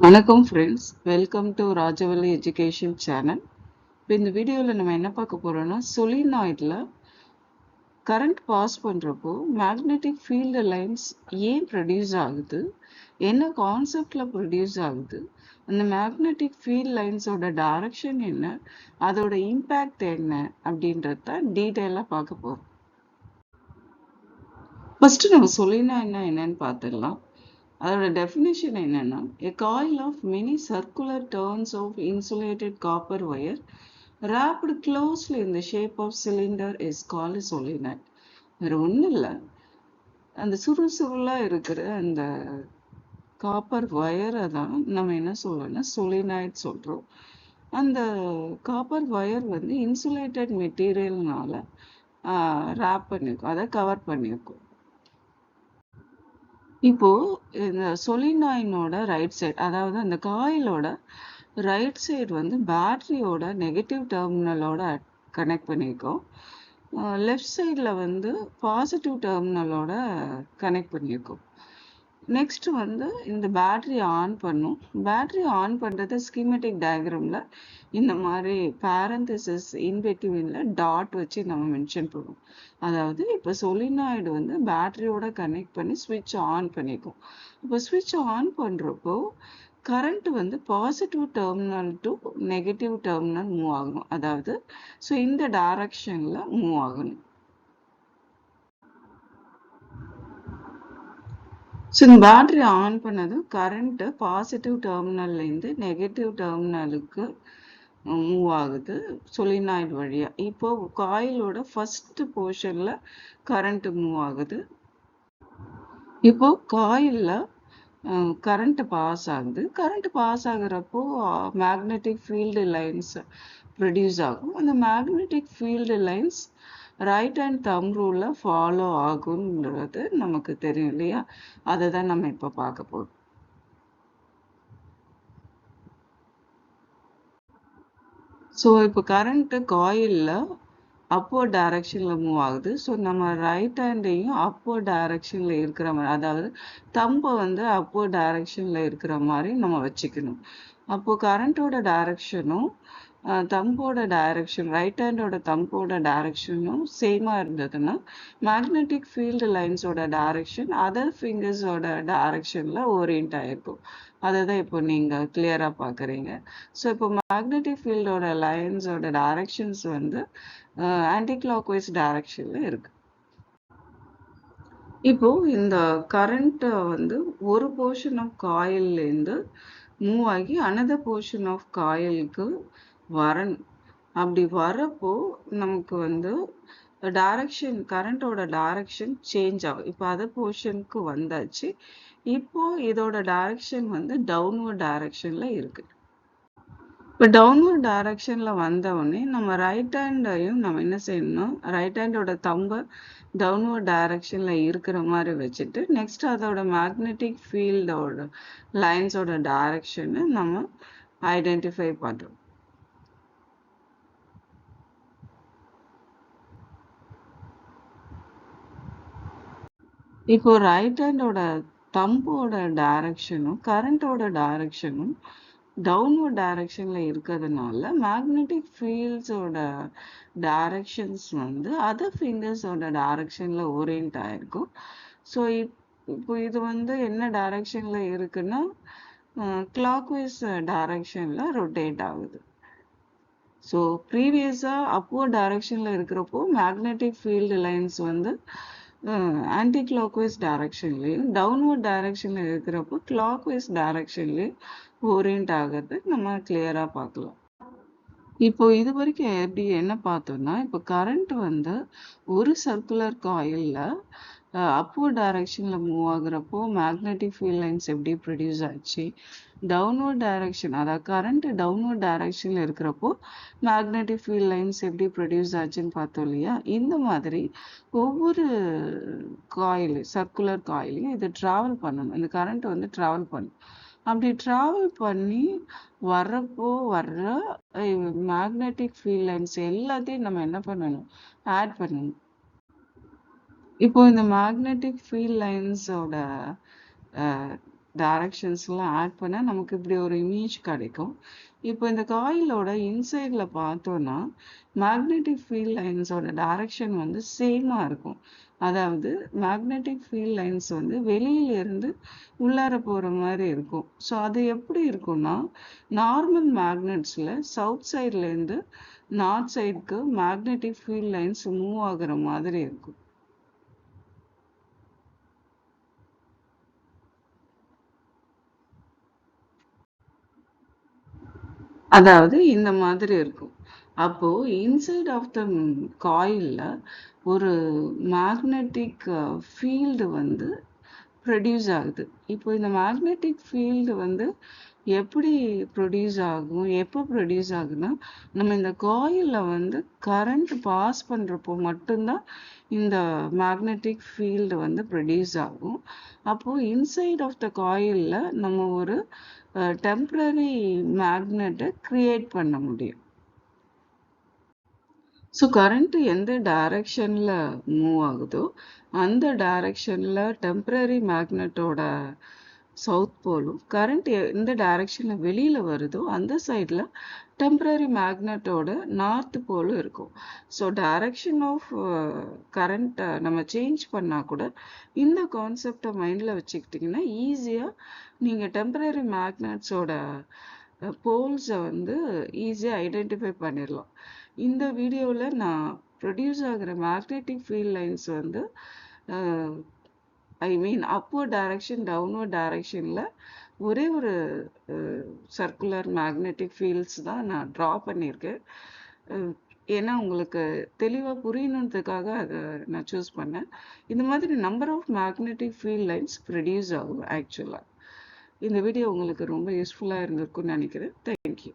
வணக்கம் friends, welcome to Rajavalli education channel. இப்போ இந்த வீடியோவில் நம்ம என்ன பார்க்க போகிறோம்னா, சொலினாய்டில் கரண்ட் பாஸ் பண்ணுறப்போ மேக்னெட்டிக் ஃபீல்டு லைன்ஸ் ஏன் ப்ரொடியூஸ் ஆகுது, என்ன கான்செப்டில் ப்ரொடியூஸ் ஆகுது, அந்த மேக்னெட்டிக் ஃபீல்ட் லைன்ஸோட டைரக்ஷன் என்ன, அதோட இம்பேக்ட் என்ன அப்படின்றத டீட்டெயிலாக பார்க்க போகிறோம். ஃபஸ்ட்டு நம்ம சொலினாய்ட்னா என்னன்னு பார்த்துடலாம். அதோட definition என்னன்னா, a coil of many circular turns of insulated copper wire wrapped closely in the shape of cylinder is called a solenoid. வேற ஒன்றும் இல்லை, அந்த சுருளா இருக்கிற அந்த காப்பர் வயரை தான் நம்ம என்ன சொல்றோம்னா சொலினாய்ட் சொல்றோம். அந்த காப்பர் வயர் வந்து இன்சுலேட்டட் மெட்டீரியல்னால ரேப் பண்ணியிருக்கோம், அதை கவர் பண்ணியிருக்கோம். இப்போ இந்த சொலினாய்டோட ரைட் சைடு, அதாவது அந்த காயிலோட ரைட் சைடு வந்து பேட்டரியோட நெகட்டிவ் டெர்மினலோட கனெக்ட் பண்ணியிருக்கோம். லெஃப்ட் சைடில் வந்து பாசிட்டிவ் டெர்மினலோட கனெக்ட் பண்ணியிருக்கோம். நெக்ஸ்ட் வந்து இந்த பேட்டரி ஆன் பண்ணும். பேட்டரி ஆன் பண்ணுறது ஸ்கீமெட்டிக் டயக்ராமில் இந்த மாதிரி பேரந்தசிஸ் இன்பிட்வீனில் டாட் வச்சு நம்ம மென்ஷன் பண்ணுவோம். அதாவது இப்போ சொலினாய்டு வந்து பேட்டரியோட கனெக்ட் பண்ணி ஸ்விட்ச் ஆன் பண்ணிக்கும். இப்போ ஸ்விட்ச் ஆன் பண்ணுறப்போ கரண்ட் வந்து positive terminal to negative terminal move ஆகணும். அதாவது ஸோ இந்த டைரக்ஷனில் மூவ் ஆகணும். ஸோ இந்த பேட்டரி ஆன் பண்ணதும் கரண்ட்டு பாசிட்டிவ் டெர்மினல்லேருந்து நெகட்டிவ் டெர்மினலுக்கு மூவ் ஆகுது சொலினாய்டு வழியாக. இப்போ காயிலோட ஃபர்ஸ்ட் போர்ஷனில் கரண்ட் மூவ் ஆகுது. இப்போ காயிலில் கரண்ட் பாஸ் ஆகுது. கரண்ட் பாஸ் ஆகுறப்போ மேக்னெட்டிக் ஃபீல்டு லைன்ஸ் ப்ரொடியூஸ் ஆகும். அந்த magnetic field lines right and thumb ரூலில் ஃபாலோ ஆகுன்றது நமக்கு தெரியும் இல்லையா? அதை தான் நம்ம இப்போ பார்க்க போகிறோம். ஸோ இப்போ கரண்ட்டு காயிலில் அப்வர்ட் டைரக்ஷனில் மூவ் ஆகுது. ஸோ நம்ம ரைட் ஹேண்டையும் அப்வர்ட் டைரக்ஷனில் இருக்கிற மாதிரி, அதாவது தம்பை வந்து அப்வர்ட் டைரக்ஷனில் இருக்கிற மாதிரி நம்ம வச்சுக்கணும். அப்போது கரண்ட்டோட டைரக்ஷனும் தம்போட டைரக்ஷன், ரைட் ஹேண்டோட தம்போட டைரக்ஷனும் சேமாக இருந்ததுன்னா மேக்னெட்டிக் ஃபீல்டு லைன்ஸோட டைரக்ஷன் அதர் ஃபிங்கர்ஸோட டைரக்ஷனில் ஓரியன்ட் ஆகிருக்கும். அதை தான் இப்போ நீங்கள் கிளியராக பார்க்குறீங்க. ஸோ இப்போ மேக்னெட்டிக் ஃபீல்டோட லைன்ஸோட டைரக்ஷன்ஸ் வந்து ஆன்டி கிளாக்வைஸ் டைரக்ஷனில் இருக்கு. இப்போ இந்த கரண்ட்டை வந்து ஒரு போர்ஷன் ஆஃப் காயில்லேருந்து மூவ் ஆகி அனதர் போர்ஷன் ஆஃப் காயிலுக்கு வரணும். அப்படி வரப்போ நமக்கு வந்து டைரக்ஷன், கரண்டோட டைரக்ஷன் சேஞ்ச் ஆகும். இப்போ அதர் போர்ஷனுக்கு வந்தாச்சு. இப்போ இதோட டைரக்ஷன் வந்து டவுன்வர்ட் டைரக்ஷன்ல இருக்கு. இப்போ டவுன்வர்ட் டைரக்ஷனில் வந்தவுடனே நம்ம ரைட் ஹேண்டையும் நம்ம என்ன செய்யணும், ரைட் ஹேண்டோட தம்பை டவுன்வர்ட் டைரக்ஷனில் இருக்கிற மாதிரி வச்சுட்டு நெக்ஸ்ட் அதோட மேக்னெட்டிக் ஃபீல்டோட லைன்ஸோட டைரக்ஷனை நம்ம ஐடென்டிஃபை பண்ணுறோம். இப்போ ரைட் ஹேண்டோட தம்போட டைரக்ஷனும் கரண்டோட டைரக்ஷனும் டவுன்வர்ட் டைரக்ஷன்ல இருக்கிறதுனால மேக்னெட்டிக் ஃபீல்ட்ஸோட டைரக்ஷன்ஸ் வந்து அதர் ஃபிங்கர்ஸோட டைரக்ஷன்ல ஓரியன்ட் ஆயிருக்கும். ஸோ இப்போ இது வந்து என்ன டைரக்ஷன்ல இருக்குன்னா கிளாக்வைஸ் டைரக்ஷன்ல ரொட்டேட் ஆகுது. ஸோ ப்ரீவியஸாக அப்வர்ட் டைரக்ஷனில் இருக்கிறப்போ மேக்னெட்டிக் ஃபீல்டு லைன்ஸ் வந்து ஆன்டி கிளாக்வைஸ் டைரக்ஷன்லேயும் டவுன்வர்ட் டைரக்ஷனில் இருக்கிறப்போ கிளாக்வைஸ் டைரக்ஷன்லேயும் ஓரியன்ட் ஆகிறது நம்ம கிளியராக பார்க்கலாம். இப்போ இது வரைக்கும் எப்படி என்ன பார்த்தோம்னா, இப்போ கரண்ட் வந்து ஒரு சர்க்குலர் காயிலில் அப்வர்ட் டைரக்ஷனில் மூவ் ஆகுறப்போ மேக்னெட்டிக் ஃபீல்ட் லைன்ஸ் எப்படி ப்ரொடியூஸ் ஆச்சு, டவுன்வர்ட் டைரக்ஷன் அதாவது கரண்ட் டவுன்வர்ட் டைரக்ஷனில் இருக்கிறப்போ மேக்னெட்டிக் ஃபீல்ட் லைன்ஸ் எப்படி ப்ரொடியூஸ் ஆச்சுன்னு பார்த்தோம் இல்லையா? இந்த மாதிரி ஒவ்வொரு காயில், சர்க்குலர் காயிலையும் இது ட்ராவல் பண்ணணும். இந்த கரண்ட் வந்து ட்ராவல் பண்ணணும். அப்படி ட்ராவல் பண்ணி வர்றப்போ வர்ற மேக்னெட்டிக் ஃபீல்ட் லைன்ஸ் எல்லாத்தையும் நம்ம என்ன பண்ணணும், ஆட் பண்ணணும். இப்போ இந்த மேக்னெட்டிக் ஃபீல்ட் லைன்ஸோட டைரக்ஷன்ஸ்லாம் ஆட் பண்ணால் நமக்கு இப்படி ஒரு இமேஜ் கிடைக்கும். இப்போ இந்த காயிலோட இன்சைடில் பார்த்தோன்னா மேக்னெட்டிக் ஃபீல்ட் லைன்ஸோட டைரக்ஷன் வந்து சேமாக இருக்கும். அதாவது மேக்னெட்டிக் ஃபீல்ட் லைன்ஸ் வந்து வெளியிலேருந்து உள்ளார போகிற மாதிரி இருக்கும். ஸோ அது எப்படி இருக்கும்னா, நார்மல் மேக்னெட்ஸில் சவுத் சைட்லேருந்து நார்த் சைடுக்கு மேக்னெட்டிக் ஃபீல்ட் லைன்ஸ் மூவ் ஆகுற மாதிரி இருக்கும். அதாவது இந்த மாதிரி இருக்கும். அப்போ இன்சைட் ஆஃப் த காயில்ல ஒரு மேக்னெட்டிக் ஃபீல்டு வந்து ப்ரொடியூஸ் ஆகுது. இப்போ இந்த மேக்னெட்டிக் ஃபீல்டு வந்து எப்படி ப்ரொடியூஸ் ஆகும், எப்போ ப்ரொடியூஸ் ஆகுதுன்னா, நம்ம இந்த காயிலில் வந்து கரண்ட் பாஸ் பண்ணுறப்போ மட்டும்தான் இந்த மேக்னெட்டிக் ஃபீல்டு வந்து ப்ரொடியூஸ் ஆகும். அப்போது இன்சைட் ஆஃப் த காயிலில் நம்ம ஒரு டெம்ப்ரரி மேக்னெட்டை க்ரியேட் பண்ண முடியும். ஸோ கரண்ட் எந்த டைரக்ஷனில் மூவ் ஆகுதோ அந்த டைரக்ஷனில் டெம்ப்ரரி மேக்னெட்டோட சவுத் போலும், கரண்ட் எந்த டைரக்ஷனில் வெளியில் வருதோ அந்த சைடில் டெம்ப்ரரி மேக்னெட்டோட நார்த் போலும் இருக்கும். ஸோ டைரக்ஷன் ஆஃப் கரண்ட்டை நம்ம சேஞ்ச் பண்ணால் கூட இந்த கான்செப்டை மைண்டில் வச்சுக்கிட்டிங்கன்னா ஈஸியாக நீங்கள் டெம்ப்ரரி மேக்னெட்ஸோட போல்ஸை வந்து ஈஸியாக ஐடென்டிஃபை பண்ணிடலாம். இந்த வீடியோவில் நான் ப்ரொடியூஸ் ஆகிற மேக்னெட்டிக் ஃபீல்ட் லைன்ஸ் வந்து ஐ மீன் அப்வர்ட் டைரக்ஷன், டவுன்வர்ட் டைரக்ஷனில் ஒரே ஒரு சர்க்குலர் மேக்னெட்டிக் ஃபீல்ட்ஸ் தான் நான் ட்ரா பண்ணியிருக்கேன். ஏன்னா உங்களுக்கு தெளிவாக புரியணுன்றதுக்காக அதை நான் சூஸ் பண்ணேன். இந்த மாதிரி number of magnetic field lines produce ஆகும் ஆக்சுவலாக. இந்த வீடியோ உங்களுக்கு ரொம்ப யூஸ்ஃபுல்லாக இருந்திருக்குன்னு நினைக்கிறேன். தேங்க்யூ.